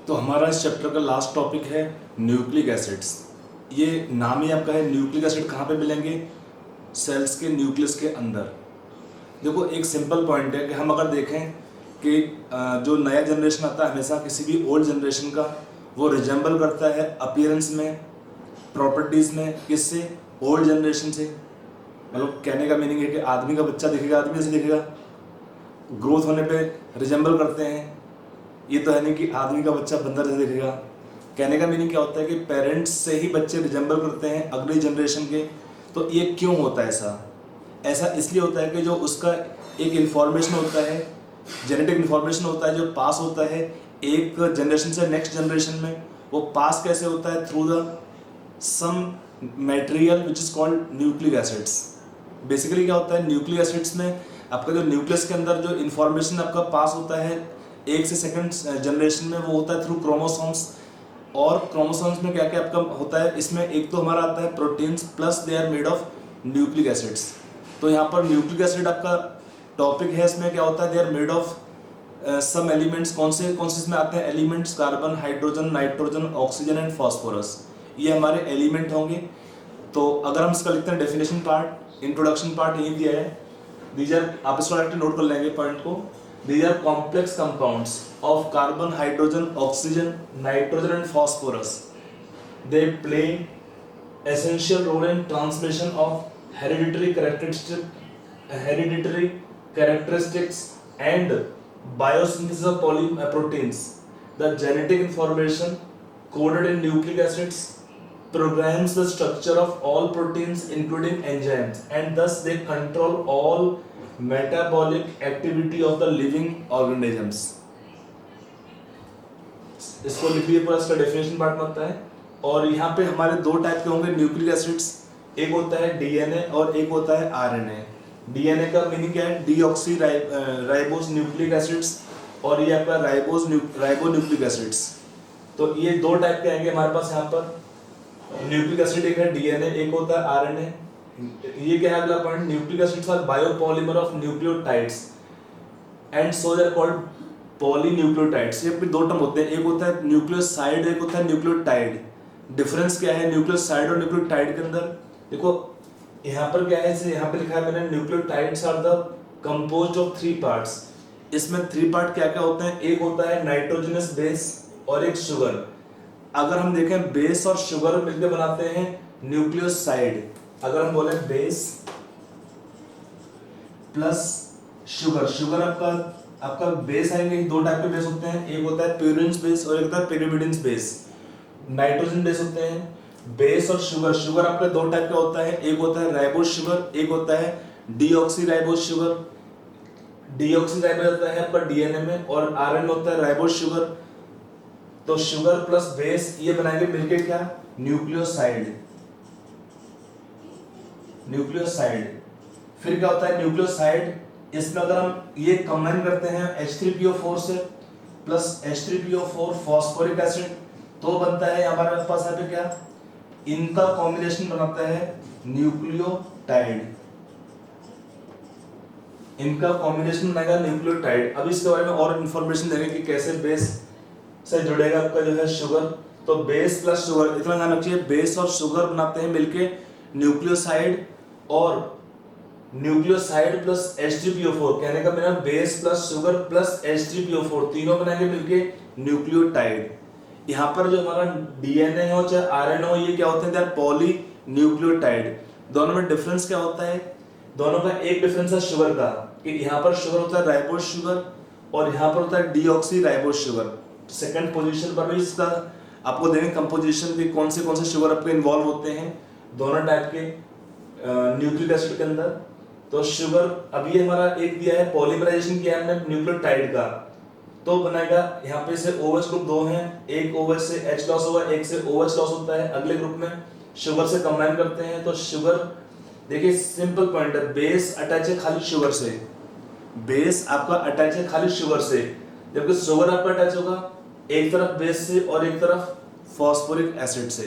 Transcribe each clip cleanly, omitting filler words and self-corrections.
तो हमारा इस चैप्टर का लास्ट टॉपिक है न्यूक्लिक एसिड्स। ये नाम ही आपका है, न्यूक्लिक एसिड कहाँ पे मिलेंगे? सेल्स के न्यूक्लियस के अंदर। देखो एक सिंपल पॉइंट है कि हम अगर देखें कि जो नया जनरेशन आता है हमेशा किसी भी ओल्ड जनरेशन का वो रिजेंबल करता है अपीयरेंस में, प्रॉपर्टीज़ में, किससे? ओल्ड जनरेशन से। मतलब कहने का मीनिंग है कि आदमी का बच्चा दिखेगा आदमी जैसे दिखेगा, ग्रोथ होने पे रिजेंबल करते हैं। ये तो है नहीं कि आदमी का बच्चा बंदर जैसे दिखेगा। कहने का मीनिंग क्या होता है कि पेरेंट्स से ही बच्चे रिजेंबल करते हैं अगली जनरेशन के। तो ये क्यों होता है ऐसा? ऐसा इसलिए होता है कि जो उसका एक इन्फॉर्मेशन होता है, जेनेटिक इन्फॉर्मेशन होता है जो पास होता है एक जनरेशन से नेक्स्ट जनरेशन में, वो पास कैसे होता है? Through the some material which is called nucleic acids. Basically क्या होता है न्यूक्लिक एसिड्स में? आपका जो न्यूक्लियस के अंदर जो इन्फॉर्मेशन आपका पास होता है एक से सेकंड जनरेशन में, वो होता है थ्रू क्रोमोसोम्स। और क्रोमोसोम्स में क्या क्या आपका होता है? इसमें एक तो हमारा आता है proteins plus they are made of nucleic acids. तो यहाँ पर न्यूक्लिक एसिड आपका टॉपिक है। इसमें क्या होता है? They are made of some elements. कौन से इसमें आते हैं elements? Carbon, hydrogen, nitrogen, oxygen and phosphorus. ये हमारे एलिमेंट होंगे। तो अगर हम इसका लिखते हैं डेफिनेशन पार्ट, इंट्रोडक्शन पार्ट यही दिया है। दीज आर, आप इसको डायरेक्ट नोट कर लेंगे पॉइंट को। These are complex compounds of carbon, hydrogen, oxygen, nitrogen and phosphorus. They play essential role in transmission of hereditary characteristics and biosynthesis of proteins. The genetic information coded in nucleic acids programs the structure of all proteins including enzymes, and thus they control all metabolic activity of the living organisms. इसको लिख लिए पूरा, इसका definition part बनता है। और यहाँ पे हमारे दो टाइप के होंगे न्यूक्लिक एसिड्स। एक होता है डीएनए और एक होता है आरएनए। डीएनए का मीनिंग क्या है? डीऑक्सी राइबोस न्यूक्लिक एसिड्स, और ये आपका राइबो न्यूक्लिक एसिड्स। तो ये दो टाइप के आएंगे हमारे पास यहाँ पर। न्यूक्लिक एसिड एक है डीएनए, एक होता है आरएनए। ये क्या है अगला point? Nucleic acids are biopolymer of nucleotides and so they are called polynucleotides. ये भी दो टर्म होते हैं, एक होता है न्यूक्लियोसाइड, एक होता है न्यूक्लियोटाइड। डिफरेंस क्या है न्यूक्लियोसाइड और न्यूक्लियोटाइड के अंदर? देखो यहाँ पर क्या है, जैसे यहाँ पे लिखा है मैंने, nucleotides are the composed of 3 parts. इसमें 3 पार्ट क्या क्या होते हैं? एक होता है नाइट्रोजनस बेस और एक शुगर। अगर हम देखें बेस और शुगर मिलकर बनाते हैं न्यूक्लियोसाइड। अगर हम बोले बेस प्लस शुगर, शुगर आपका बेस आएंगे। दो टाइप के बेस होते हैं, एक होता है प्यूरिन्स बेस और एक होता है pyrimidines बेस। नाइट्रोजन बेस होते हैं। बेस और शुगर, शुगर आपका दो टाइप का होता है, एक होता है राइबोस शुगर, एक होता है deoxy ribose sugar. Deoxy ribose होता है आपका डीएनए में, और आरएनए होता है राइबोस शुगर। तो शुगर प्लस बेस ये बनाएंगे मिलकर क्या? न्यूक्लियोसाइड। न्यूक्लियोसाइड। फिर क्या होता है न्यूक्लियोसाइड? इसमें अगर हम ये कंबाइन करते हैं H3PO4 से प्लस H3PO4 फॉस्फोरिक एसिड, तो बनता है हमारे पास यहाँ पे क्या? इनका कॉम्बिनेशन बनाता है न्यूक्लियोटाइड। इनका कॉम्बिनेशन बनेगा न्यूक्लियोटाइड। अब इसके बारे में और इंफॉर्मेशन देंगे कि कैसे बेस से जुड़ेगा आपका जो है शुगर। तो बेस प्लस शुगर, इतना ध्यान रखिए, बेस और शुगर बनाते हैं मिलके न्यूक्लियोसाइड, और न्यूक्लियोसाइड प्लस H3PO4। कहने का मेरा base plus sugar plus H3PO4 तीनों बनाएंगे मिलके न्यूक्लियोटाइड। यहाँ पर जो हमारा डीएनए हो चाहे आरएनए हो, ये क्या होते हैं? They are poly nucleotide. दोनों में डिफरेंस क्या होता है? दोनों का एक डिफरेंस है शुगर का, कि यहाँ पर शुगर होता है राइबोस शुगर और यहाँ पर होता है deoxy ribose sugar. Second position पर भी इसका आपको देंगे कंपोजिशन की, कौन से शुगर आपके इन्वॉल्व होते हैं दोनों टाइप के न्यूक्लिक एसिड के अंदर। तो शुगर, अभी हमारा एक दिया है पॉलीमराइजेशन किया है हमने न्यूक्लियोटाइड का, तो बनेगा यहाँ पे से OH ग्रुप 2 हैं, एक OH से H लॉस हुआ, एक से OH लॉस होता है। अगले ग्रुप में शुगर से कंबाइन करते हैं। तो शुगर, देखिए सिंपल पॉइंट है, बेस अटैच है खाली शुगर से। बेस आपका अटैच है खाली शुगर से, जबकि शुगर आपका अटैच होगा एक तरफ बेस से और एक तरफ फॉस्फोरिक एसिड से।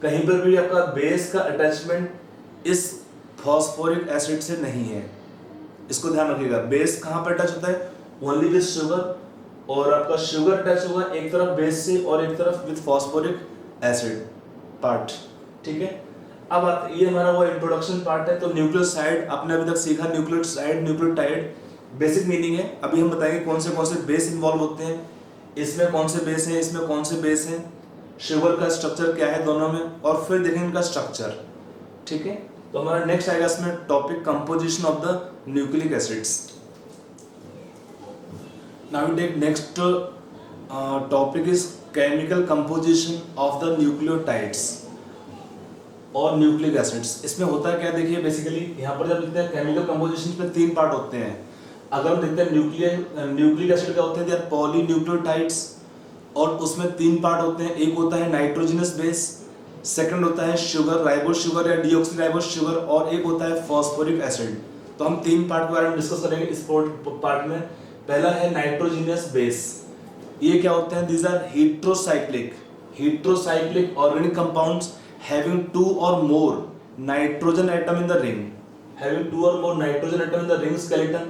कहीं पर भी आपका बेस का अटैचमेंट इस फॉस्फोरिक एसिड से नहीं है, इसको ध्यान रखिएगा। बेस कहाँ पर अटैच होता है? ओनली विद शुगर, और आपका शुगर अटैच होगा एक तरफ बेस से और एक तरफ विद फॉस्फोरिक एसिड पार्ट, ठीक है। अब ये हमारा वो इंट्रोडक्शन पार्ट है। तो न्यूक्लियोसाइड आपने अभी तक सीखा, न्यूक्लियोसाइड न्यूक्लियोटाइड बेसिक मीनिंग है। अभी हम बताएंगे कौन से बेस इन्वॉल्व होते हैं, इसमें कौन से बेस हैं, इसमें कौन से बेस हैं, शुगर का स्ट्रक्चर क्या है दोनों में, और फिर देखेंगे इनका स्ट्रक्चर, ठीक है। तो हमारा नेक्स्ट आएगा इसमें topic composition of the nucleic acids. Now we take next topic is chemical composition of the nucleotides और न्यूक्लिक एसिड्स। इसमें होता है क्या, देखिए बेसिकली यहाँ पर जब लिखते हैं केमिकल कंपोजिशन में 3 पार्ट होते हैं। अगर हम देखते हैं न्यूक्लिक एसिड क्या होते हैं, दे आर पॉलीन्यूक्लियोटाइड्स, और उसमें 3 पार्ट होते हैं। एक होता है नाइट्रोजनस बेस, सेकंड होता है शुगर, राइबोस शुगर या डीऑक्सी राइबोस शुगर, और एक होता है फॉस्फोरिक एसिड। तो हम 3 पार्ट के बारे में डिस्कस करेंगे इस पार्ट में। पहला है नाइट्रोजनस बेस। ये क्या होते हैं, these are heterocyclic organic compounds having 2 or more nitrogen atom in the ring skeleton।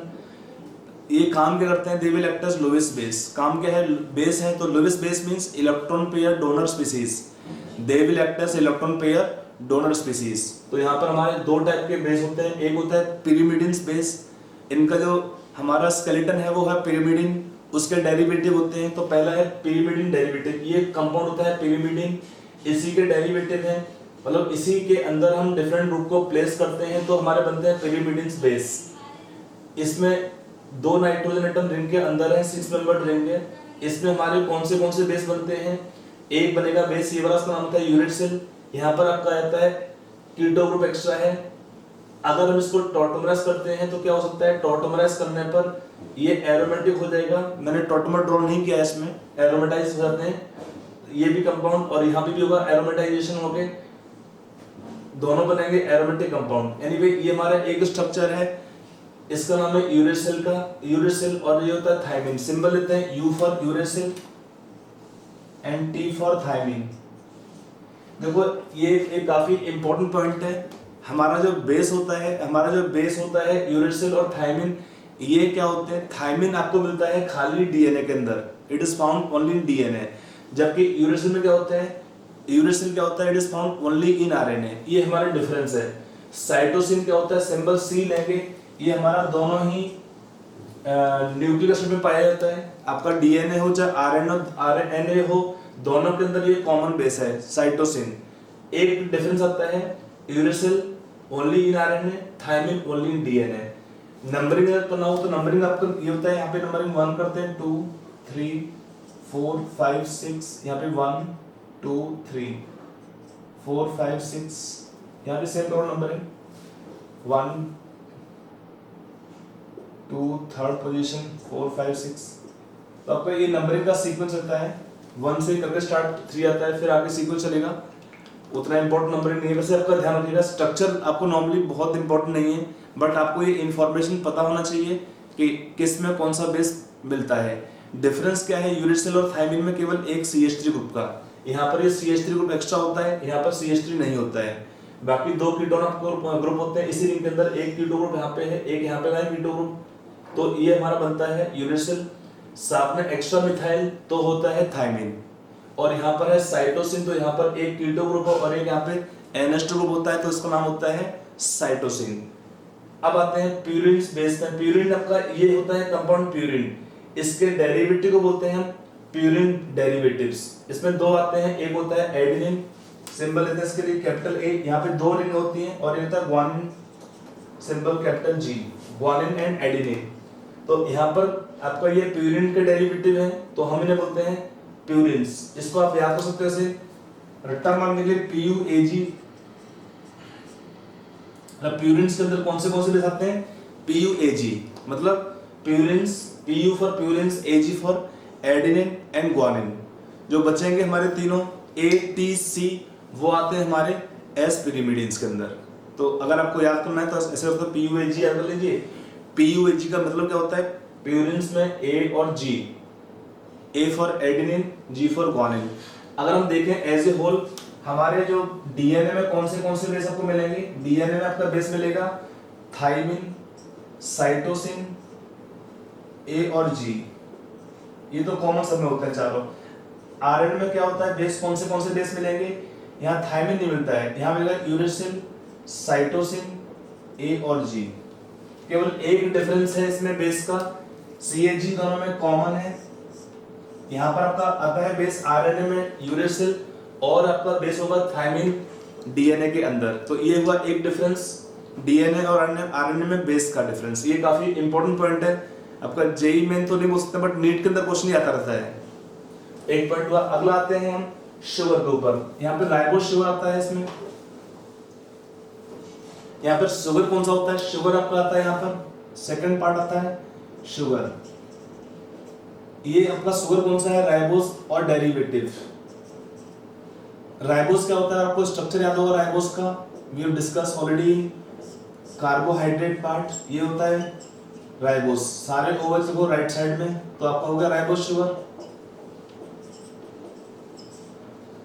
ये काम क्या करते हैं, they will act as Lewis base। काम क्या है, बेस है, तो Lewis base means electron pair donor species, they will act as electron pair donor species. तो यहाँ पर हमारे 2 टाइप के बेस होते हैं। एक होता है pyrimidines बेस, इनका जो हमारा स्केलेटन है वो है pyrimidine, उसके डेरिवेटिव होते हैं। तो पहला है pyrimidine डेरिवेटिव, ये कंपाउंड होता है pyrimidine, इसी के डेरिवेटिव हैं, मतलब इसी के अंदर हम डिफरेंट ग्रुप को प्लेस करते हैं तो हमारे बनते हैं pyrimidines बेस। इसमें 2 नाइट्रोजन एटम रिंग के अंदर है, 6 मेंबर्ड रिंग है। इसमें हमारे कौन से बेस बनते हैं, एक बनेगा बेस, ये वाला, इसका नाम होता है यूरेसिल। यहाँ पर आपका आता है कीटो ग्रुप एक्स्ट्रा है। अगर हम इसको टॉटोमराइज करते हैं तो क्या हो सकता है, टॉटोमराइज करने पर ये एरोमेटिक हो जाएगा। मैंने टॉटोमर ड्रॉ नहीं किया, इसमें एरोमेटाइज हो जाते हैं ये भी कंपाउंड, और यहाँ पे भी होगा एरोमेटाइजेशन होके, दोनों बनेंगे एरोमेटिक कंपाउंड। एनीवे ये हमारा एक स्ट्रक्चर है, इसका नाम है यूरेसिल, और ये होता है थायमिन। सिंबल लेते हैं U for uracil and T for thymine. देखो ये एक काफी इंपॉर्टेंट पॉइंट है। हमारा जो बेस होता है यूरेसिल और थायमिन, ये क्या होते हैं, थायमिन आपको मिलता है खाली डीएनए के अंदर, it is found only in DNA, जबकि यूरेसिल में क्या होता है, it is found only in RNA. ये हमारा डिफरेंस है। साइटोसिन क्या होता है, सिंबल C लेंगे, ये हमारा दोनों ही न्यूक्लिक एसिड में पाया जाता है। आपका डीएनए हो चाहे आरएनए हो, दोनों के अंदर ये कॉमन बेस है साइटोसिन। एक डिफरेंस आता है, uracil only in RNA, thymine only in DNA. Numbering करना हो तो नंबरिंग आपका ये होता है, यहाँ पे नंबरिंग 1 करते हैं, 2 3 4 5 6, यहाँ पे 1 2 3 4 5 6, यहाँ पे सेम करो नंबरिंग, 1 2 थर्ड पोजीशन 4 5 6। तो आपका ये नंबरिंग का सीक्वेंस होता है, 1 से करके स्टार्ट 3 आता है, फिर आगे सीक्वेंस चलेगा। उतना इंपॉर्टेंट नंबरिंग नहीं है, वैसे आपका ध्यान रखिएगा, स्ट्रक्चर आपको नॉर्मली बहुत इंपॉर्टेंट नहीं है, बट आपको ये इन्फॉर्मेशन पता होना चाहिए कि किस में कौन सा बेस मिलता है। डिफरेंस क्या है यूरेसिल और थायमिन में, केवल एक CH3 ग्रुप का। यहाँ पर ये CH3 ग्रुप एक्स्ट्रा होता है, यहाँ पर CH3 नहीं होता है। बाकी 2 कीटोन ग्रुप होते हैं इसी रिंग के अंदर, एक कीटो ग्रुप यहाँ पे है, एक यहाँ पे है कीटो ग्रुप। तो ये हमारा बनता है यूरेसिल, साथ में एक्स्ट्रा मिथाइल तो होता है थायमिन, और यहाँ पर है साइटोसिन, तो यहाँ पर एक कीटो ग्रुप और एक यहाँ पे NH2 ग्रुप होता है, तो इसका नाम होता है साइटोसिन। अब आते हैं प्यूरिन बेस में। प्यूरिन आपका ये होता है कंपाउंड प्यूरिन, इसके डेरिवेटिव को बोलते हैं हम प्यूरिन डेरिवेटिव्स। इसमें 2 आते हैं, एक होता है एडेनिन, सिंबल लेते हैं इसके लिए कैपिटल A, यहाँ पे 2 रिंग होती हैं, और ये होता है guanine, symbol capital G, guanine and adenine. तो यहाँ पर आपका ये प्यूरिन के डेरिवेटिव है, तो हम इन्हें बोलते हैं प्यूरिन्स। इसको आप याद कर सकते हैं ऐसे, रट्टा मारने के लिए PUAG। प्यूरिन्स के अंदर कौन से बेस आते हैं, PUAG, मतलब purines, PU for purines, AG for adenine and guanine. जो बचेंगे हमारे तीनों A, T, C, वो आते हैं हमारे S pyrimidines के अंदर। तो अगर आपको याद करना है तो ऐसे होता है PUAG याद कर लीजिए। PUAG का मतलब क्या होता है, प्यूरिन्स में A और G, A for adenine, G for guanine. अगर हम देखें एज ए होल, हमारे जो डीएनए में कौन से बेस आपको मिलेंगे, डीएनए में आपका बेस मिलेगा थायमिन, साइटोसिन, A और G, ये तो कॉमन सब में होता है चारों। आरएनए में क्या होता है, बेस कौन से बेस मिलेंगे, यहाँ थायमिन नहीं मिलता है, यहाँ मिलेगा यूरेसिल, साइटोसिन, ए और जी। केवल एक डिफरेंस है इसमें बेस का, सी ए जी दोनों में कॉमन है। यहाँ पर आपका आता है बेस आरएनए में यूरेसिल और आपका बेस होगा थायमिन डीएनए के अंदर। तो ये हुआ एक डिफरेंस डीएनए और आरएनए में बेस का डिफरेंस। ये काफी इंपॉर्टेंट पॉइंट है, आपका जेई मेन तो नहीं बोल सकते बट नीट के अंदर क्वेश्चन ही आता रहता है। एक पॉइंट हुआ। अगला आते हैं हम शुगर के ऊपर। यहाँ पे राइबोज शुगर आता है इसमें। यहाँ पर शुगर कौन सा होता है, शुगर आपका आता है यहाँ पर सेकंड पार्ट आता है शुगर। ये आपका शुगर कौन सा है, राइबोज और डेरिवेटिव। राइबोज क्या होता है, आपको स्ट्रक्चर याद होगा राइबोज का, we have discuss already. Carbohydrate part ये होता है राइबोज, सारे ओवल्स को राइट साइड में, तो आपका हो गया राइबोज शुगर।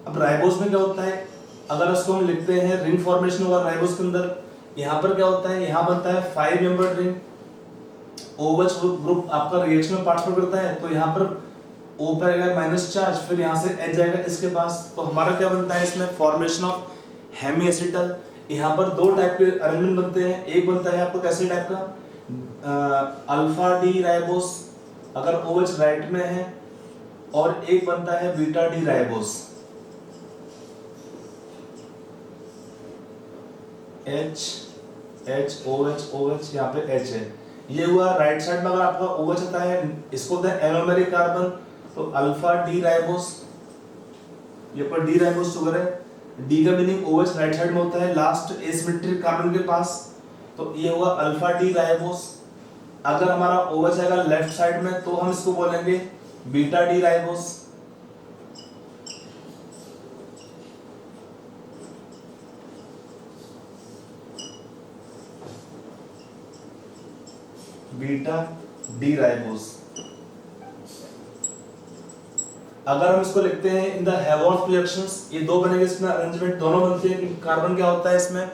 अब राइबोज में क्या होता है, अगर उसको हम लिखते हैं रिंग फॉर्मेशन होगा राइबोज के अंदर। यहाँ पर क्या होता है, यहाँ बनता है 5 मेंबर्ड रिंग। ओवल्स ग्रुप आपका रिएक्शन में पार्टिसिपेट करता है, तो यहाँ पर O पर आएगा माइनस चार्ज, फिर यहाँ से H जाएगा इसके पास, तो हमारा क्या बनता है इसमें फॉर्मेशन ऑफ हेमी एसिटल। यहाँ पर दो टाइप के अरेंजमेंट बनते हैं, एक बनता है आपको कैसे टाइप का, अल्फा डी राइबोस अगर OH राइट में है, और एक बनता है beta D ribose. H H OH OH यहाँ पे H है। ये हुआ राइट साइड में। अगर आपका OH आता है, इसको होता है एरोमेरिक कार्बन, तो अल्फा डी राइबोस, ये पर डी राइबोस शुगर है। डी का मीनिंग OH राइट साइड में होता है लास्ट एसिमेट्रिक कार्बन के पास, तो ये हुआ अल्फा डी राइबोस। अगर हमारा OH आएगा लेफ्ट साइड में, तो हम इसको बोलेंगे beta D ribose. Beta D ribose. अगर हम इसको लिखते हैं इन द हैवॉर्थ रिएक्शंस, ये दो बनेंगे इसमें अरेंजमेंट, दोनों बनते हैं। कार्बन क्या होता है इसमें,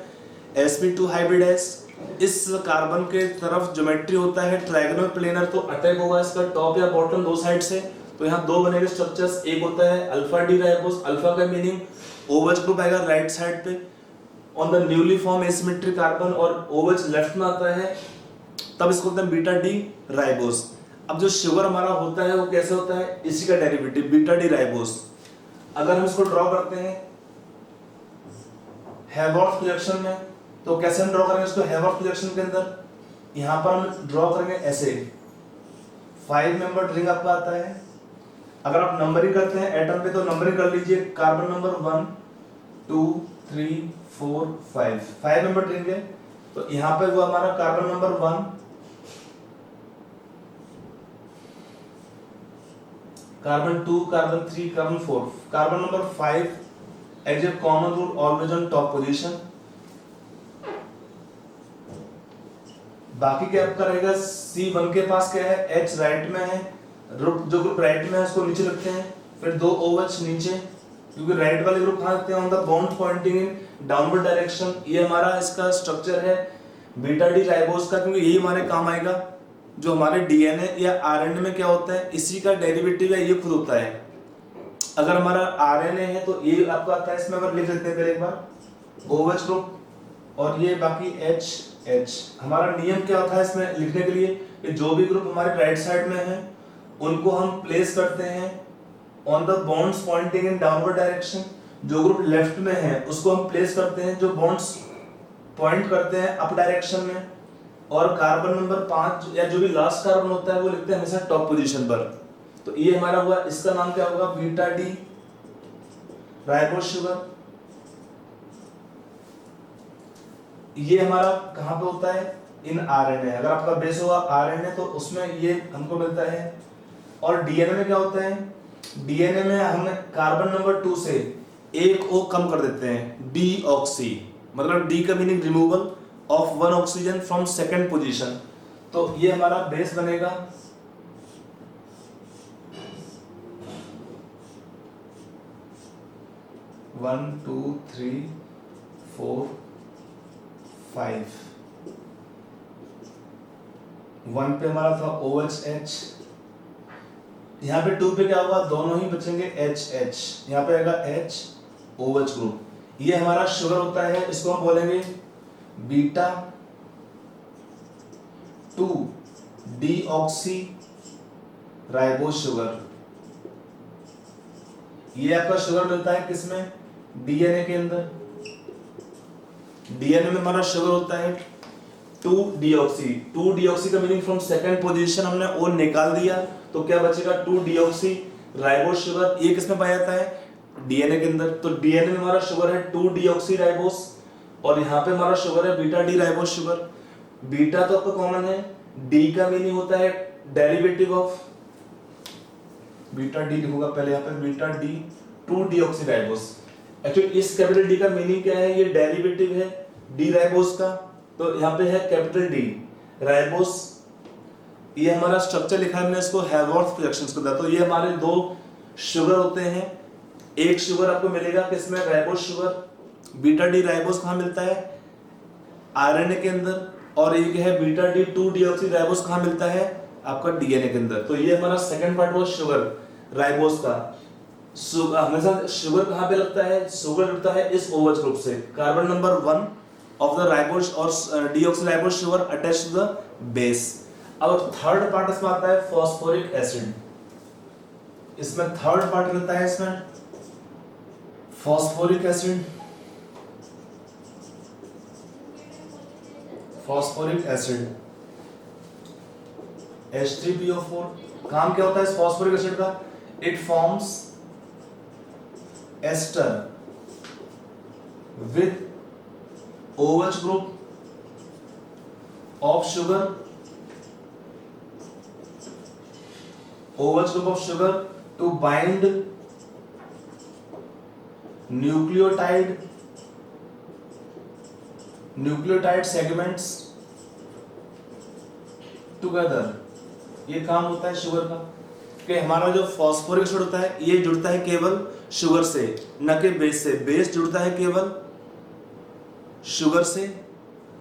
sp2 हाइब्रिडाइज। इस कार्बन के तरफ ज्योमेट्री होता है ट्रायंगुलर प्लेनर, तो अटैक होगा इसका टॉप या बॉटम दो साइड से। तो यहाँ दो बनेंगे स्ट्रक्चर्स, एक होता है अल्फा डी राइबोस। अल्फा का मीनिंग OH ग्रुप आएगा राइट साइड पे on the newly form asymmetric carbon, और OH लेफ्ट में आता है, तब इसको बोलते हैं बीटा डी राइबोस। अब जो शुगर हमारा होता है वो कैसे होता है, इसी का डेरिवेटिव बीटा डी राइबोस। अगर हम इसको ड्रॉ करते हैं हैवॉर्थ रिएक्शन में, तो कैसे हम ड्रॉ करेंगे इसको हैवॉर्थ रिएक्शन के अंदर, यहां पर हम ड्रॉ करेंगे ऐसे 5 मेंबर्ड रिंग आपका आता है। अगर आप नंबरिंग करते हैं एटम पे, तो नंबरिंग कर लीजिए, कार्बन नंबर 1 2 3 4 5 मेंबर्ड रिंग है। तो यहां पे वो हमारा carbon number 1, carbon 2, carbon 3, carbon 4, carbon number 5 as a common root always on top position. बाकी क्या आपका रहेगा, C1 के पास क्या है, H राइट में है, जो ग्रुप राइट में है उसको नीचे रखते हैं, फिर दो OH नीचे, क्योंकि राइट वाले ग्रुप कहाँ रखते हैं, on the bond pointing in downward direction. ये हमारा इसका स्ट्रक्चर है बीटा डी राइबोस का, क्योंकि यही हमारे काम आएगा। जो हमारे डीएनए या आरएनए में क्या होता है, इसी का डेरिवेटिव है, ये खुद होता है। अगर हमारा आरएनए है तो ये आपका आता है, इसमें अगर लिख लेते हैं पहले एक बार OH ग्रुप, और ये बाकी H। हमारा नियम क्या होता है इसमें लिखने के लिए, कि जो भी ग्रुप हमारे राइट साइड में है उनको हम प्लेस करते हैं on the bonds pointing in downward direction. जो ग्रुप लेफ्ट में है उसको हम प्लेस करते हैं जो बॉन्ड्स पॉइंट करते हैं अप डायरेक्शन में, और कार्बन नंबर 5 या जो भी लास्ट कार्बन होता है वो लिखते हैं हमेशा टॉप पोजीशन पर। तो ये हमारा हुआ, इसका नाम क्या होगा, बीटा डी राइबोस शुगर। ये हमारा कहां पे होता है, इन आरएनए। अगर आपका बेस होगा आरएनए तो उसमें ये हमको मिलता है। और डीएनए में क्या होता है, डीएनए में हमने कार्बन नंबर 2 से एक O कम कर देते हैं, डी ऑक्सी, मतलब डी का meaning removal of 1 oxygen from second position. तो ये हमारा बेस बनेगा वन टू थ्री फोर 5। 1 पे हमारा था OHH, यहाँ पे 2 पे क्या होगा, दोनों ही बचेंगे HH, यहाँ पे आएगा H OH ग्रुप। ये हमारा शुगर होता है, इसको हम बोलेंगे बीटा 2 डीऑक्सी राइबोज शुगर। ये आपका शुगर मिलता है किसमें, डीएनए के अंदर। डीएनए में हमारा शुगर होता है 2 डीऑक्सी। 2 डीऑक्सी का मीनिंग फ्रॉम सेकंड पोजीशन हमने ओ निकाल दिया, तो क्या बचेगा 2 डीऑक्सी राइबोज शुगर। ये किसमें पाया जाता है, डीएनए के अंदर। तो डीएनए में हमारा शुगर है 2 डीऑक्सी राइबोज, और यहाँ पे हमारा शुगर है beta D ribose sugar. Beta तो आपका कॉमन है, डी का मीनिंग होता है डेरिवेटिव ऑफ, बीटा डी लिखूंगा पहले यहाँ पे, beta D 2 deoxy ribose. Actually इस कैपिटल डी का मीनिंग क्या है, ये डेरिवेटिव है डी राइबोज का, तो यहाँ पे है कैपिटल डी राइबोज। ये हमारा स्ट्रक्चर लिखा है हमने इसको हैवर्थ प्रोजेक्शंस के अंदर। तो ये हमारे 2 शुगर होते हैं, एक शुगर आपको मिलेगा किसमें, ribose sugar. Beta D ribose कहाँ मिलता है, आरएनए के अंदर, और एक है बीटा डी 2 डीऑक्सी राइबोज कहाँ मिलता है, आपका डीएनए के अंदर। तो ये हमारा सेकंड पार्ट हुआ शुगर राइबोज का। हमेशा शुगर कहाँ पे लगता है, शुगर लगता है इस OH ग्रुप से, carbon number 1 of the ribose और deoxy ribose sugar attached to the base. अब थर्ड पार्ट इसमें आता है फॉस्फोरिक एसिड। इसमें थर्ड पार्ट रहता है इसमें phosphoric acid. Phosphoric acid H3PO4। काम क्या होता है इस फॉस्फोरिक एसिड का, it forms ester with OH group of sugar, OH group of sugar to bind nucleotide segments together। ये काम होता है शुगर का कि हमारा जो फॉस्फोरिक एसिड होता है ये जुड़ता है केवल शुगर से, न कि बेस से। बेस जुड़ता है केवल शुगर से,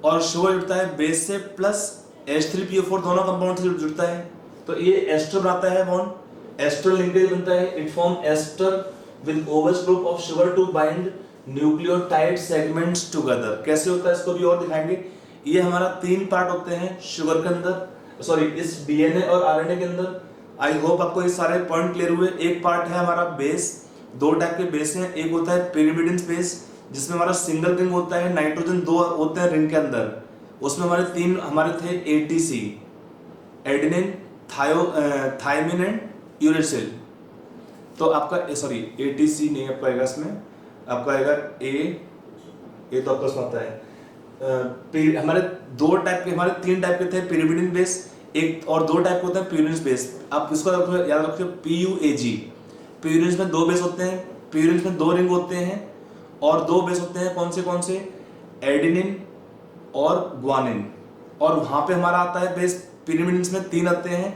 और शुगर जुड़ता है बेस से प्लस H3PO4 दोनों कंपाउंड से जुड़ता है। तो ये एस्टर बनाता है बॉन्ड, एस्टर लिंकेज बनता है, it form ester with OH group of sugar to bind nucleotide segments together. कैसे होता है इसको भी और दिखाएंगे। ये हमारा 3 पार्ट होते हैं शुगर के अंदर, सॉरी इस डीएनए और आरएनए के अंदर। आई होप आपको ये सारे पॉइंट क्लियर हुए। एक पार्ट है हमारा बेस, 2 टाइप के बेस हैं, एक होता है पिरिमिडिन बेस जिसमें हमारा सिंगल रिंग होता है, नाइट्रोजन 2 होते हैं रिंग के अंदर, उसमें हमारे 3 हमारे थे ATC, adenine, thymine and uracil. तो आपका सॉरी ATC नहीं आपका आएगा, इसमें आपका आएगा ए तो आपका उसमें आता है। हमारे 2 टाइप के, हमारे 3 टाइप के थे पिरिमिडिन बेस, एक और 2 टाइप के होते हैं प्यूरिन बेस। आप इसको याद रखिए PUAG। प्यूरिन में 2 बेस होते हैं, प्यूरिन में 2 रिंग होते हैं, और 2 बेस होते हैं कौन से एडेनिन और ग्वानिन। और वहां पे हमारा आता है बेस पिरिमिडिन में 3 आते हैं,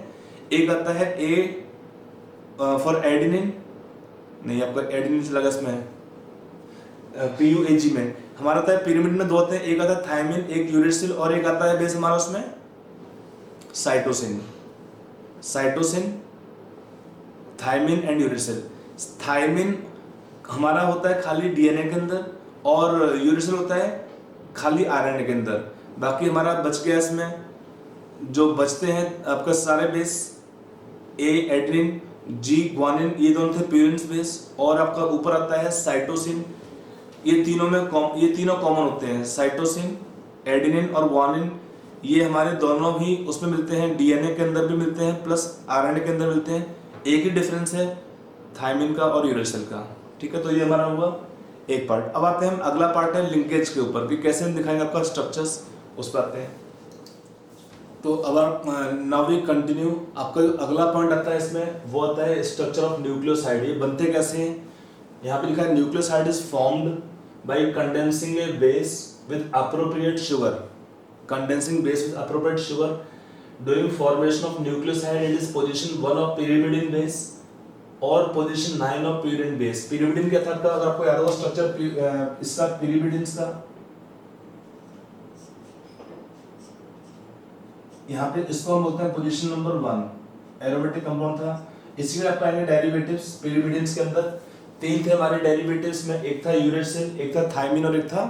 एक आता है A फॉर एडेनिन, नहीं आपका एडेनिन से लगा इसमें PUAG में हमारा आता है पिरामिड में 2 आते हैं, एक आता है थायमिन, एक यूरेसिल, और एक आता है बेस हमारा उसमें cytosine. Thymine and uracil. Thymine हमारा होता है खाली डीएनए के अंदर, और यूरेसिल होता है खाली आरएनए के अंदर। बाकी हमारा बच गया इसमें जो बचते हैं आपका सारे base, A adenine, G guanine, ये दोनों थे प्यूरिन बेस, और आपका ऊपर आता है साइटोसिन। ये तीनों कॉमन होते हैं, साइटोसिन, एडेनिन और ग्वानिन। ये हमारे दोनों भी उसमें मिलते हैं, डीएनए के अंदर भी मिलते हैं प्लस आरएनए के अंदर मिलते हैं। एक ही डिफरेंस है थायमिन का और यूरेसिल का। ठीक है, तो ये हमारा हुआ एक पार्ट। अब आते हैं हम, अगला पार्ट है लिंकेज के ऊपर कि कैसे हम दिखाएंगे आपका स्ट्रक्चर्स, उस पर आते हैं। तो अब आप नाउ वी कंटिन्यू। आपका जो अगला पॉइंट आता है इसमें वो आता है स्ट्रक्चर ऑफ न्यूक्लियोसाइड। ये बनते कैसे हैं, यहाँ पे लिखा है nucleoside is formed by condensing a base with appropriate sugar. Condensing base with appropriate sugar during formation of nucleoside it is position 1 of pyrimidine base और position 9 of pyridine base. pyrimidine क्या था आपका, अगर आपको याद होगा स्ट्रक्चर इसका pyrimidines का, यहाँ पे इसको हम बोलते हैं पोजीशन नंबर 1 एरोमेटिक कंपाउंड था। इसी में आपका आएंगे डेरिवेटिव्स पिरिमिडिन्स के अंदर। 3 थे हमारे डेरिवेटिव्स में, एक था यूरेसिल, एक था थायमिन और एक था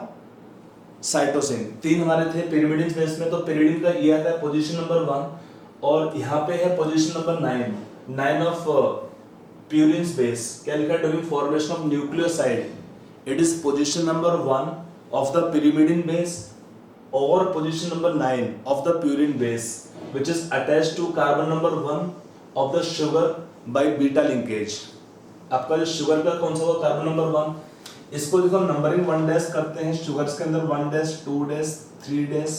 साइटोसिन। 3 हमारे थे पिरिमिडिन्स बेस में। तो पिरिमिडिन का ये आता है पोजीशन नंबर 1 और यहाँ पे है position number 9 of purines base. क्या लिखा है? During formation of nucleoside it is position number 1 of the pyrimidine base और position number 9 of the purine base which is attached to carbon number 1 of the sugar by beta linkage। आपका जो sugar का कौन सा होगा? Carbon number 1। इसको देखो हम नंबरिंग 1 डैश करते हैं शुगर्स के अंदर, 1 dash 2 dash 3 dash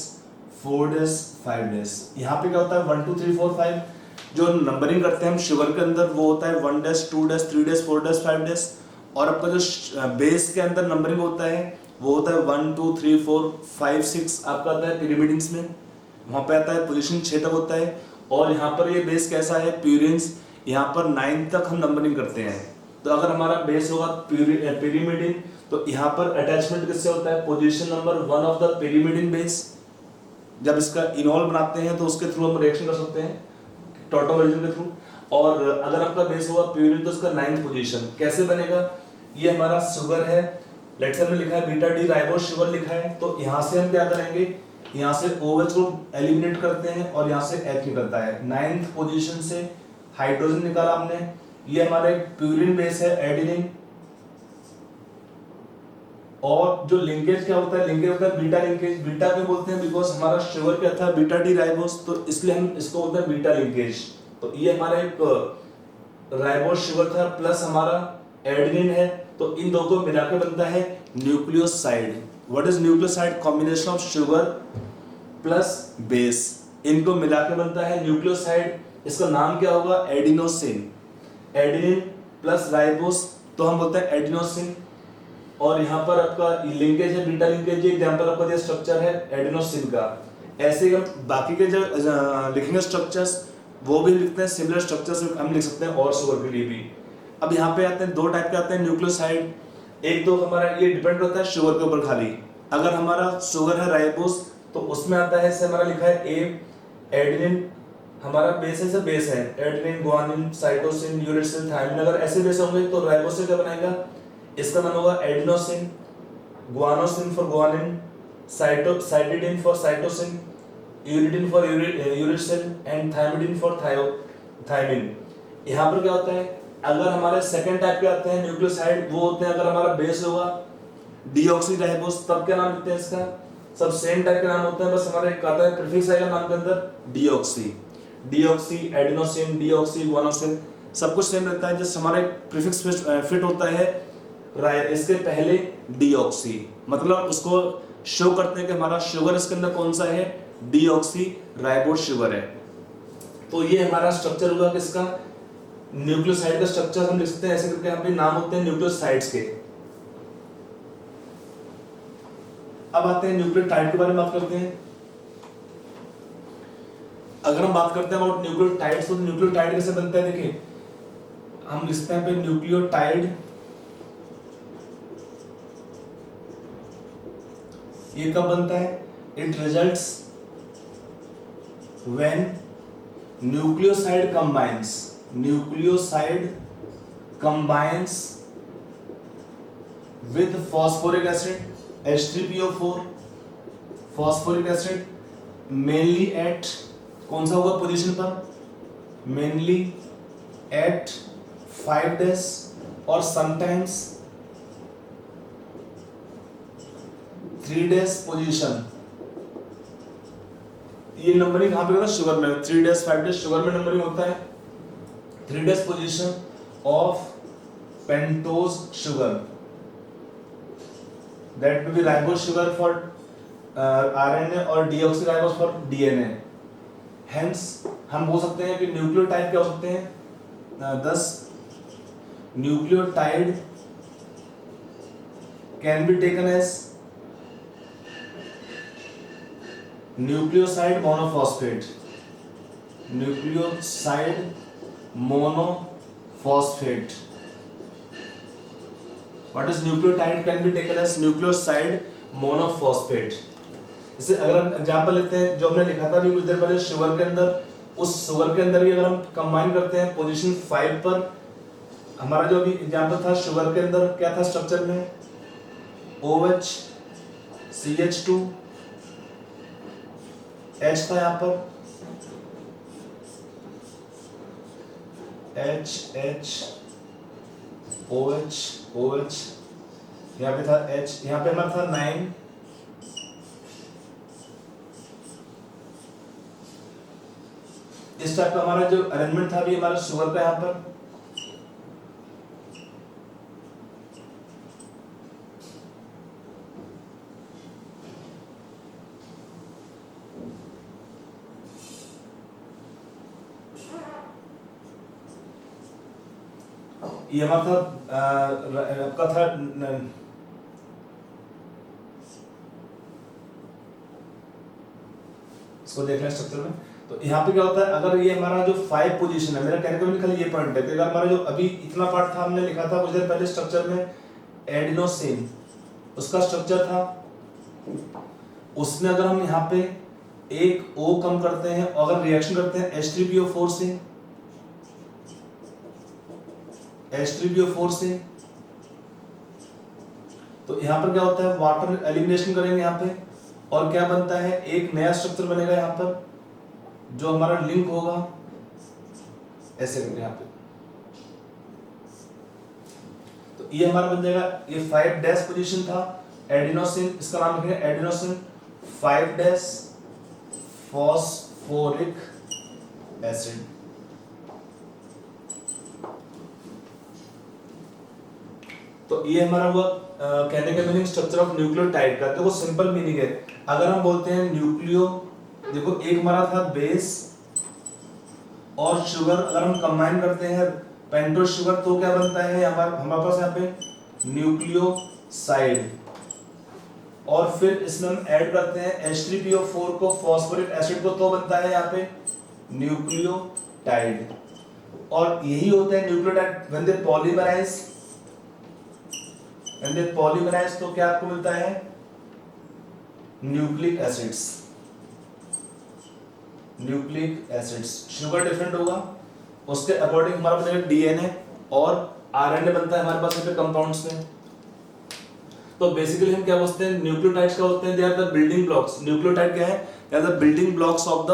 4 dash 5 dash. यहाँ पे क्या होता है? 1 2 3 4 5 जो नंबरिंग करते हैं हम शुगर के अंदर वो होता है 1 dash 2 dash 3 dash 4 dash 5 dash. और आपका जो बेस के अंदर नंबरिंग होता है वो होता है 1 2 3 4 5 6 आपका आता है पिरिमिडिन्स में, वहां पे आता है पोजीशन 6 तक होता है। और यहाँ पर ये बेस कैसा है? प्यूरिन्स। यहाँ पर 9 तक हम नंबरिंग करते हैं। तो अगर हमारा बेस होगा पिरिमिडिन तो यहाँ पर अटैचमेंट किससे होता है? Position number 1 of the pyrimidine base. जब इसका इनॉल बनाते हैं तो उसके थ्रू हम रिएक्शन कर सकते हैं टॉटोमरेजन के थ्रू। और अगर आपका बेस होगा प्यूरिन तो उसका 9th पोजीशन। कैसे बनेगा? ये हमारा शुगर है, लेट्स से हमने लिखा है बीटा डी राइबोस शुगर लिखा है। तो यहाँ से हम क्या करेंगे? यहाँ से OH को एलिमिनेट करते हैं और यहाँ से H निकलता है। 9th पोजीशन से हाइड्रोजन निकाला हमने। ये हमारे प्यूरिन बेस है एडिनिन। और जो लिंकेज क्या होता है? लिंकेज होता है बीटा लिंकेज। बीटा क्यों बोलते हैं? बिकॉज हमारा शुगर क्या था? बीटा डी राइबोस, तो इसलिए हम इसको बोलते हैं बीटा लिंकेज। तो ये हमारा एक राइबोस शुगर था प्लस हमारा एडिनिन है। तो इन दो को मिलाकर बनता है nucleoside. What is nucleoside? Combination of sugar plus base, इनको मिला के बनता है न्यूक्लियोसाइड। इसका नाम क्या होगा? एडिनोसिन। एडिनिन प्लस राइबोस तो हम बोलते हैं एडिनोसिन। और यहाँ पर आपका लिंकेज है बीटा लिंकेज। ये एग्जांपल आपका दिया स्ट्रक्चर है एडिनोसिन का। ऐसे ही हम बाकी के जो लिखेंगे स्ट्रक्चर्स वो भी लिखते हैं, सिमिलर स्ट्रक्चर्स हम लिख सकते हैं और शुगर के लिए भी। अब यहाँ पे आते हैं 2 टाइप के आते हैं न्यूक्लियोसाइड। एक तो हमारा ये डिपेंड करता है शुगर के ऊपर खाली। अगर हमारा शुगर है राइबोस तो उसमें आता है, जैसे हमारा लिखा है ए एडेनिन, हमारा बेस है, बेस है adenine, guanine, cytosine, uracil, thymine. अगर ऐसे बेस होंगे तो राइबोस से क्या बनाएगा? इसका नाम होगा adenosine, guanosine for guanine, cytidine for cytosine, uridine for uracil and thymidine for thymine. यहाँ पर क्या होता है? अगर हमारे सेकंड टाइप के आते हैं न्यूक्लियोसाइड, वो होते हैं अगर हमारा बेस होगा डीऑक्सी राइबोस, तब क्या नाम लिखते हैं इसका? सब सेम टाइप के नाम होते हैं, बस हमारे एक आता है प्रीफिक्स आएगा नाम के अंदर deoxy. Deoxy, adenosine, deoxy, guanosine सब कुछ सेम रहता है, जस्ट हमारे प्रीफिक्स फिट होता है इसके पहले डीऑक्सी, मतलब उसको शो करते हैं कि हमारा शुगर इसके अंदर कौन सा है? डीऑक्सी राइबोस शुगर है। तो ये हमारा स्ट्रक्चर हुआ किसका? न्यूक्लियोसाइड का स्ट्रक्चर हम लिख सकते हैं ऐसे करके, यहाँ पे नाम होते हैं न्यूक्लियोसाइड्स के। अब आते हैं न्यूक्लियोटाइड के बारे में बात करते हैं। अगर हम बात करते हैं अबाउट न्यूक्लियोटाइड्स तो न्यूक्लियोटाइड कैसे बनता है? देखिए हम लिखते हैं पे न्यूक्लियोटाइड, ये कब बनता है? It results when nucleoside combines with phosphoric acid H3PO4 phosphoric acid mainly at कौन सा होगा पोजीशन पर? mainly at 5 days और sometimes 3 days पोजीशन। ये नंबरिंग कहाँ पे होता है? शुगर में 3 days 5 days शुगर में नंबरिंग होता है। 3 days position of pentose sugar, that will be ribose sugar for RNA और deoxyribose for DNA। Hence हम बोल सकते हैं कि न्यूक्लियोटाइड क्या हो सकते हैं? thus nucleotide can be taken as nucleoside monophosphate, nucleoside monophosphate। What is nucleotide? Can be taken as nucleoside monophosphate। जैसे अगर हम एग्जांपल लेते हैं जो हमने लिखा था अभी कुछ देर पहले शुगर के अंदर उस शुगर के अंदर भी अगर हम कंबाइन करते हैं पोजीशन 5 पर, हमारा जो अभी एग्जाम्पल था शुगर के अंदर क्या था स्ट्रक्चर में, OH CH2 H था यहाँ पर, H OH यहाँ पे था H, यहाँ पे हमारा था 9, इस टाइप का हमारा जो अरेंजमेंट था भी हमारा शुगर का यहाँ पर। ये हमारा था आपका था इसको देख लें स्ट्रक्चर में। तो यहाँ पे क्या होता है, अगर ये हमारा जो 5 पोजीशन है, मेरा कहने का मतलब खाली ये पॉइंट है कि अगर हमारा जो अभी इतना पार्ट था हमने लिखा था कुछ देर पहले स्ट्रक्चर में, एडिनोसिन उसका स्ट्रक्चर था, उसमें अगर हम यहाँ पे एक O कम करते हैं, अगर रिएक्शन करते हैं H3PO4 से, H3PO4 से, तो यहाँ पर क्या होता है, वाटर एलिमिनेशन करेंगे यहाँ पे, और क्या बनता है, एक नया स्ट्रक्चर बनेगा यहाँ पर जो हमारा लिंक होगा ऐसे करके यहाँ पे। तो ये हमारा बन जाएगा, ये 5 डैश पोजीशन था एडिनोसिन, इसका नाम लिखेंगे एडिनोसिन 5 डैश फॉस्फोरिक एसिड। तो ये हमारा हुआ कहने का मीनिंग स्ट्रक्चर ऑफ न्यूक्लियोटाइड का। देखो सिंपल मीनिंग है, अगर हम बोलते हैं न्यूक्लियो, देखो एक हमारा था बेस और शुगर, अगर हम कंबाइन करते हैं पेंटोज शुगर तो क्या बनता है हमारे पास यहाँ पे न्यूक्लियोसाइड, और फिर इसमें हम ऐड करते हैं H3PO4 को, फॉस्फोरिक एसिड को, तो बनता है यहाँ पे न्यूक्लियोटाइड। और यही होता है न्यूक्लियोटाइड व्हेन दे पॉलीमराइज, तो क्या आपको मिलता है न्यूक्लिक एसिड्स। शुगर डिफरेंट होगा, उसके अकॉर्डिंग हमारा बनेगा डीएनए और आरएनए बनता है हमारे पास यहाँ पे कंपाउंड्स में। तो बेसिकली हम क्या बोलते हैं, न्यूक्लियोटाइड्स क्या होते हैं, they are the building blocks. Nucleotide क्या है, they are the building blocks of the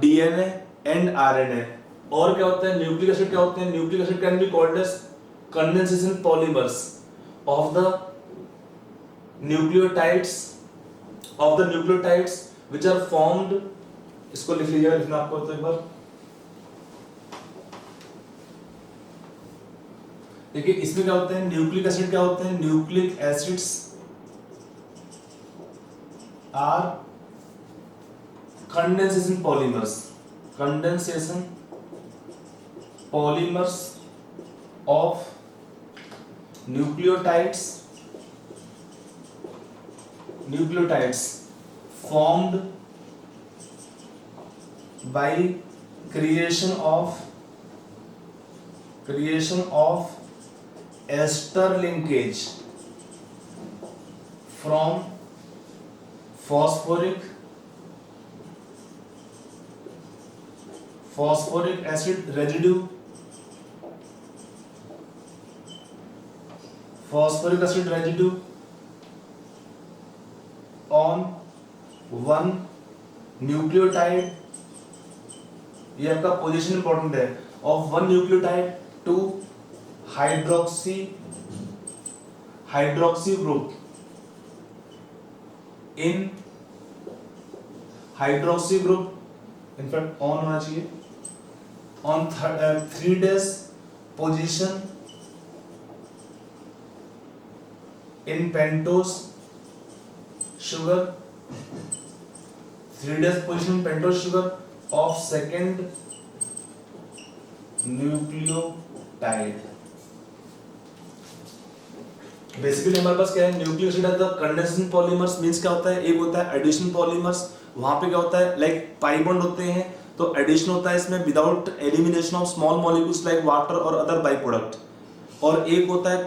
DNA and RNA. और क्या होता है, न्यूक्लिक एसिड क्या होते हैं, nucleic acid can be called as condensation polymers of the nucleotides which are formed, इसको लिख लीजिएगा, लिखना आपको तो एक बार देखिए इसमें क्या होते हैं, न्यूक्लिक एसिड क्या होते हैं, nucleic acids are condensation polymers of nucleotides formed by creation of ester linkage from phosphoric acid residue on one nucleotide, ये आपका पोजीशन इंपॉर्टेंट है, of one nucleotide two hydroxy group in hydroxy group, in fact on होना चाहिए, on 3 days position in pentose sugar, 3 days position pentose sugar of second nucleotide। Basically हमारे पास क्या है, nucleic acid है the condensation polymers, means क्या होता है, एक होता है एडिशन पॉलीमर्स, वहां पे क्या होता है लाइक पाई बॉन्ड होते हैं, तो एडिशन होता है इसमें without elimination of small molecules like water और अदर बाई प्रोडक्ट। और एक होता है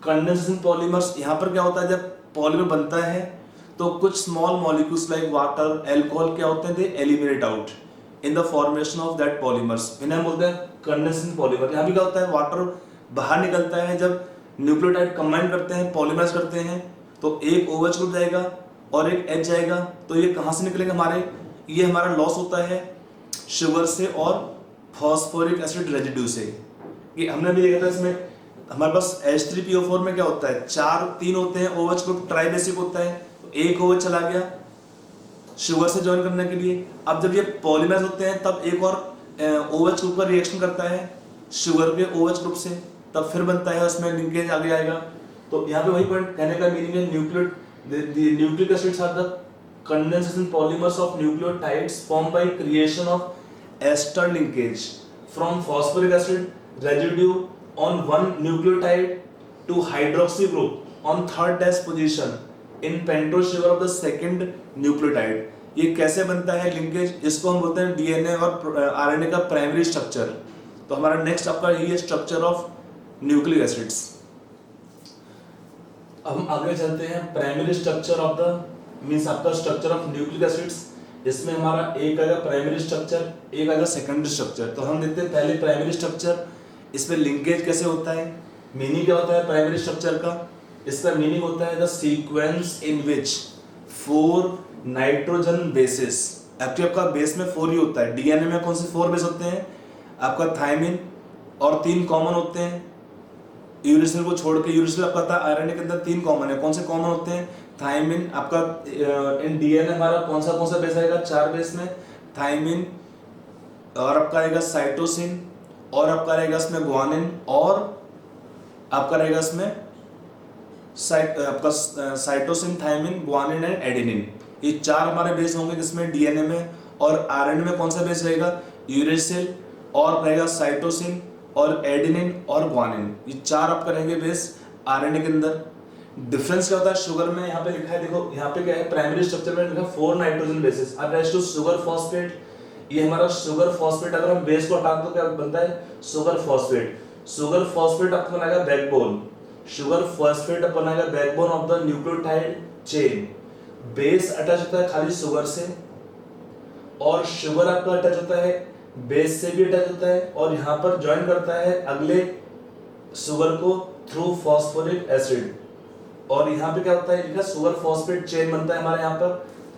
कंडेंसेशन पॉलीमर्स, यहाँ पर क्या होता है जब पॉलीमर बनता है तो कुछ small molecules like water, alcohol क्या होते हैं, they eliminate out in the formation of that polymers, इन्हें हम बोलते हैं कंडेंसिंग पॉलीमर। यहाँ भी क्या होता है, वाटर बाहर निकलता है जब न्यूक्लियोटाइड कंबाइन करते हैं, पॉलीमराइज करते हैं, तो एक OH ग्रुप जाएगा और एक H जाएगा। तो ये कहाँ से निकलेंगे हमारे, ये हमारा लॉस होता है शुगर से और फॉस्फोरिक एसिड रेजिड्यू से। ये हमने भी देखा था, इसमें हमारे पास H3PO4 में क्या होता है, तीन होते हैं OH ग्रुप, ट्राई बेसिक होता है, तो एक OH चला गया शुगर से ज्वाइन करने के लिए। अब जब ये पॉलीमराइज होते हैं तब एक और OH ग्रुप का रिएक्शन करता है शुगर के OH ग्रुप से, तब फिर बनता है, उसमें लिंकेज आगे आएगा। तो यहाँ पे वही पॉइंट कहने का मीनिंग है, nucleic acids are the condensation polymers of nucleotides form by creation of ester linkage from phosphoric acid residue on one nucleotide to hydroxy group on third dash position in pentose sugar of the second nucleotide। ये कैसे बनता है linkage, इसको हम बोलते हैं DNA और RNA का प्राइमरी स्ट्रक्चर। तो हमारा नेक्स्ट आपका यही है स्ट्रक्चर ऑफ न्यूक्लिक एसिड्स। अब हम आगे चलते हैं primary structure of the means आपका स्ट्रक्चर ऑफ न्यूक्लिक एसिड्स। इसमें हमारा एक आएगा प्राइमरी स्ट्रक्चर, एक आएगा सेकेंडरी स्ट्रक्चर। तो हम देखते हैं पहले प्राइमरी स्ट्रक्चर, इसमें लिंकेज कैसे होता है, मीनिंग क्या होता है प्राइमरी स्ट्रक्चर का। इसका मीनिंग होता है the sequence in which 4 nitrogen basis, actually आपका बेस में 4 ही होता है। डीएनए में कौन से 4 बेस होते हैं, आपका थायमिन और 3 कॉमन होते हैं, यूरिसिल को छोड़ के। यूरिसिल आपका था आरएनए के अंदर 3 कॉमन है, कौन से कॉमन होते हैं, थायमिन आपका इन डीएनए हमारा कौन सा बेस आएगा, 4 बेस में थायमिन, और आपका आएगा साइटोसिन, और आपका रहेगा इसमें ग्वानिन, और आपका रहेगा इसमें आपका cytosine, thymine, guanine and adenine. ये 4 हमारे बेस होंगे जिसमें डीएनए में। और आरएनए में कौन सा बेस रहेगा, यूरेसिल, और रहेगा साइटोसिन और एडेनिन और ग्वानिन। ये 4 आपका रहेंगे बेस आरएनए के अंदर। डिफरेंस क्या होता है शुगर में, यहाँ पे लिखा है, देखो यहाँ पे क्या है, प्राइमरी स्ट्रक्चर में लिखा 4 nitrogen bases attached to sugar phosphate. ये हमारा शुगर फॉस्फेट, अगर हम बेस को हटा दो क्या बनता है, शुगर फॉस्फेट। शुगर फॉस्फेट आपको बनाएगा बैकबोन, शुगर फॉस्फेट बनाएगा backbone of the nucleotide chain. Base attach होता है खाली शुगर से, और शुगर आपका अटैच होता है बेस से भी अटैच होता है, और यहाँ पर ज्वाइन करता है अगले शुगर को थ्रू फॉस्फोरिक एसिड। और यहाँ पे क्या होता है, लिखा शुगर फॉस्फेट चेन बनता है हमारे यहाँ पर।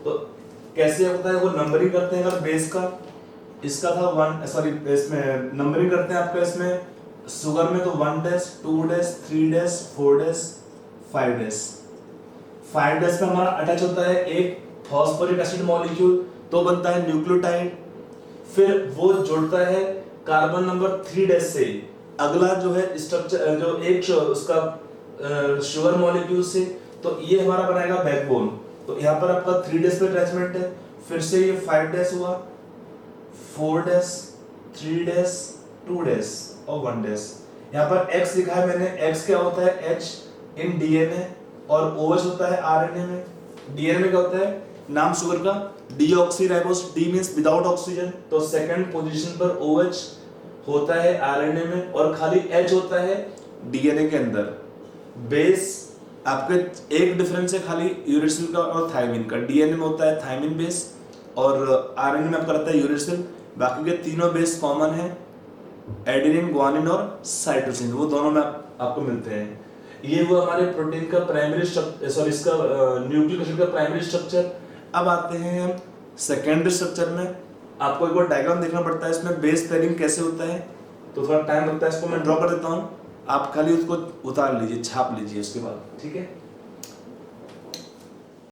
तो कैसे होता है, वो नंबरिंग करते हैं। अगर बेस का इसका था 1, सॉरी इसमें नंबरिंग करते हैं आपका, इसमें शुगर में तो 1 dash, 2 dash, 3 dash, 4 dash, 5 dash. 5 dash पे हमारा अटैच होता है एक फॉस्फोरिक एसिड मॉलिक्यूल, तो बनता है न्यूक्लियोटाइड। फिर वो जुड़ता है कार्बन नंबर 3 डैश से अगला जो है स्ट्रक्चर, जो एक उसका शुगर मॉलिक्यूल से, तो ये हमारा बनाएगा बैकबोन। तो यहाँ पर आपका 3 डैश पे अटैचमेंट है, फिर से ये 5 डैश हुआ, 4 डैश, 3 डैश, 2 डैश और 1 डैश। यहाँ पर X लिखा है मैंने, X क्या होता है, H इन डीएनए, और OH होता है आरएनए में। डीएनए में क्या होता है, नाम शुगर का deoxyribose, D means without oxygen, तो सेकंड पोजीशन पर OH होता है आरएनए में, और खाली H होता है डीएनए के अंदर। बेस आपके एक डिफरेंस है खाली यूरेसिल का और थायमिन का। डीएनए में होता है थायमिन बेस, और आरएनए में आपका रहता है यूरेसिल। बाकी के तीनों बेस कॉमन है, एडेनिन, ग्वानिन और साइटोसिन, वो दोनों में आपको मिलते हैं। ये वो हमारे प्रोटीन का प्राइमरी स्ट्रक्चर, सॉरी इसका न्यूक्लिक एसिड का प्राइमरी स्ट्रक्चर। अब आते हैं हम सेकेंडरी स्ट्रक्चर में। आपको एक बार डायग्राम देखना पड़ता है, इसमें बेस पेयरिंग कैसे होता है, तो थोड़ा टाइम लगता है। इसको मैं ड्रॉ कर देता हूँ, आप खाली उसको उतार लीजिए, छाप लीजिए उसके बाद, ठीक है।